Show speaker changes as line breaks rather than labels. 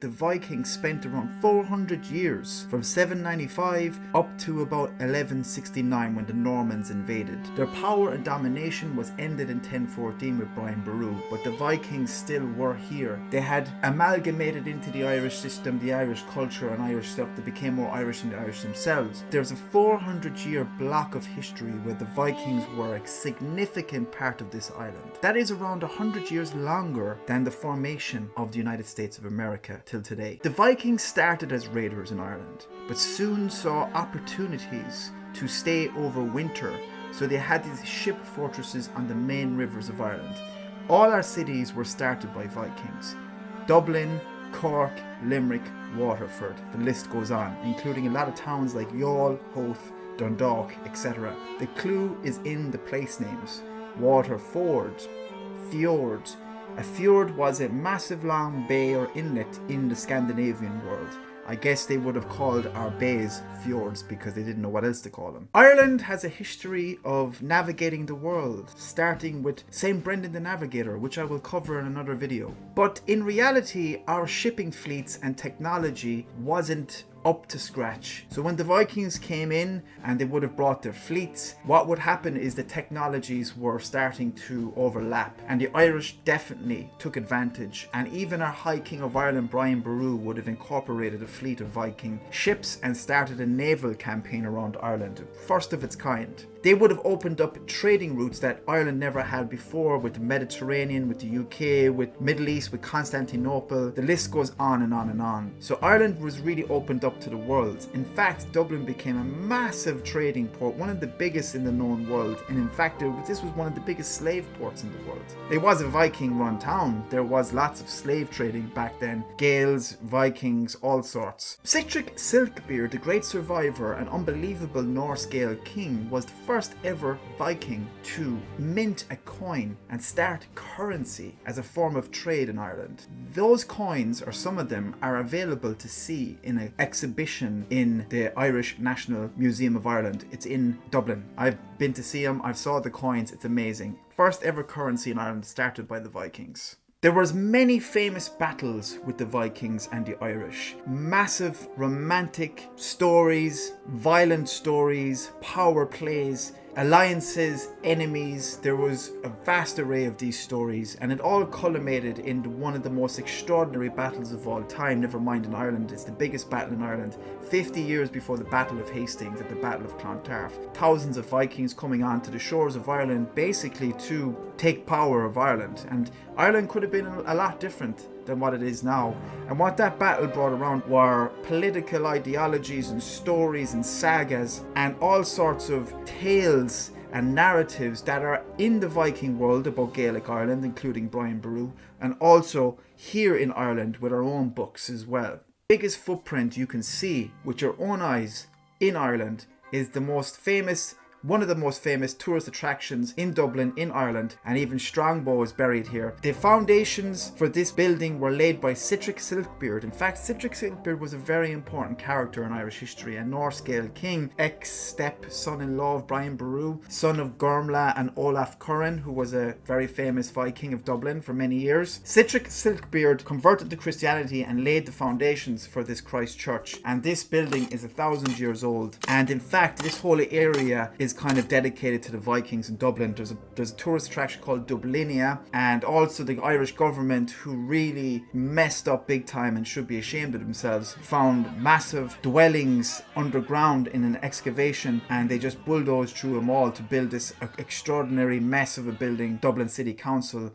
The Vikings spent around 400 years, from 795 up to about 1169 when the Normans invaded. Their power and domination was ended in 1014 with Brian Boru, but the Vikings still were here. They had amalgamated into the Irish system, the Irish culture and Irish stuff. They became more Irish than the Irish themselves. There's a 400-year block of history where the Vikings were a significant part of this island. That is around 100 years longer than the formation of the United States of America till today. The Vikings started as raiders in Ireland, but soon saw opportunities to stay over winter, so they had these ship fortresses on the main rivers of Ireland. All our cities were started by Vikings. Dublin, Cork, Limerick, Waterford, the list goes on, including a lot of towns like Youghal, Howth, Dundalk, etc. The clue is in the place names. Waterford, fjord. A fjord was a massive long bay or inlet in the Scandinavian world. I guess they would have called our bays fjords because they didn't know what else to call them. Ireland has a history of navigating the world, starting with St. Brendan the Navigator, which I will cover in another video. But in reality, our shipping fleets and technology wasn't up to scratch. So when the Vikings came in and they would have brought their fleets, what would happen is the technologies were starting to overlap, and the Irish definitely took advantage. And even our High King of Ireland, Brian Boru, would have incorporated a fleet of Viking ships and started a naval campaign around Ireland, first of its kind. They would have opened up trading routes that Ireland never had before, with the Mediterranean, with the UK, with Middle East, with Constantinople. The list goes on and on and on. So Ireland was really opened up to the world. In fact, Dublin became a massive trading port, one of the biggest in the known world. And in fact, this was one of the biggest slave ports in the world. It was a Viking run town. There was lots of slave trading back then. Gaels, Vikings, all sorts. Sihtric Silkbeard, the great survivor and unbelievable Norse Gael king, was the first ever Viking to mint a coin and start currency as a form of trade in Ireland. Those coins, or some of them, are available to see in an exhibition in the Irish National Museum of Ireland. It's in Dublin. I've been to see them. I've saw the coins. It's amazing. First ever currency in Ireland started by the Vikings. There was many famous battles with the Vikings and the Irish. Massive romantic stories, violent stories, power plays, alliances, enemies. There was a vast array of these stories, and it all culminated in one of the most extraordinary battles of all time, never mind in Ireland. It's the biggest battle in Ireland, 50 years before the Battle of Hastings at the Battle of Clontarf. Thousands of Vikings coming onto the shores of Ireland basically to take power of Ireland, and Ireland could have been a lot different than what it is now. And what that battle brought around were political ideologies and stories and sagas and all sorts of tales and narratives that are in the Viking world about Gaelic Ireland, including Brian Boru, and also here in Ireland with our own books as well. The biggest footprint you can see with your own eyes in Ireland is one of the most famous tourist attractions in Dublin, in Ireland, and even Strongbow is buried here. The foundations for this building were laid by Sihtric Silkbeard. In fact, Sihtric Silkbeard was a very important character in Irish history, a Norse Gael king, ex-step-son-in-law of Brian Boru, son of Gormla and Olaf Curran, who was a very famous Viking of Dublin for many years. Sihtric Silkbeard converted to Christianity and laid the foundations for this Christ church, and this building is 1,000 years old. And in fact, this whole area is kind of dedicated to the Vikings in Dublin. There's a tourist attraction called Dublinia, and also the Irish government, who really messed up big time and should be ashamed of themselves, found massive dwellings underground in an excavation, and they just bulldozed through them all to build this extraordinary mess of a building. Dublin City Council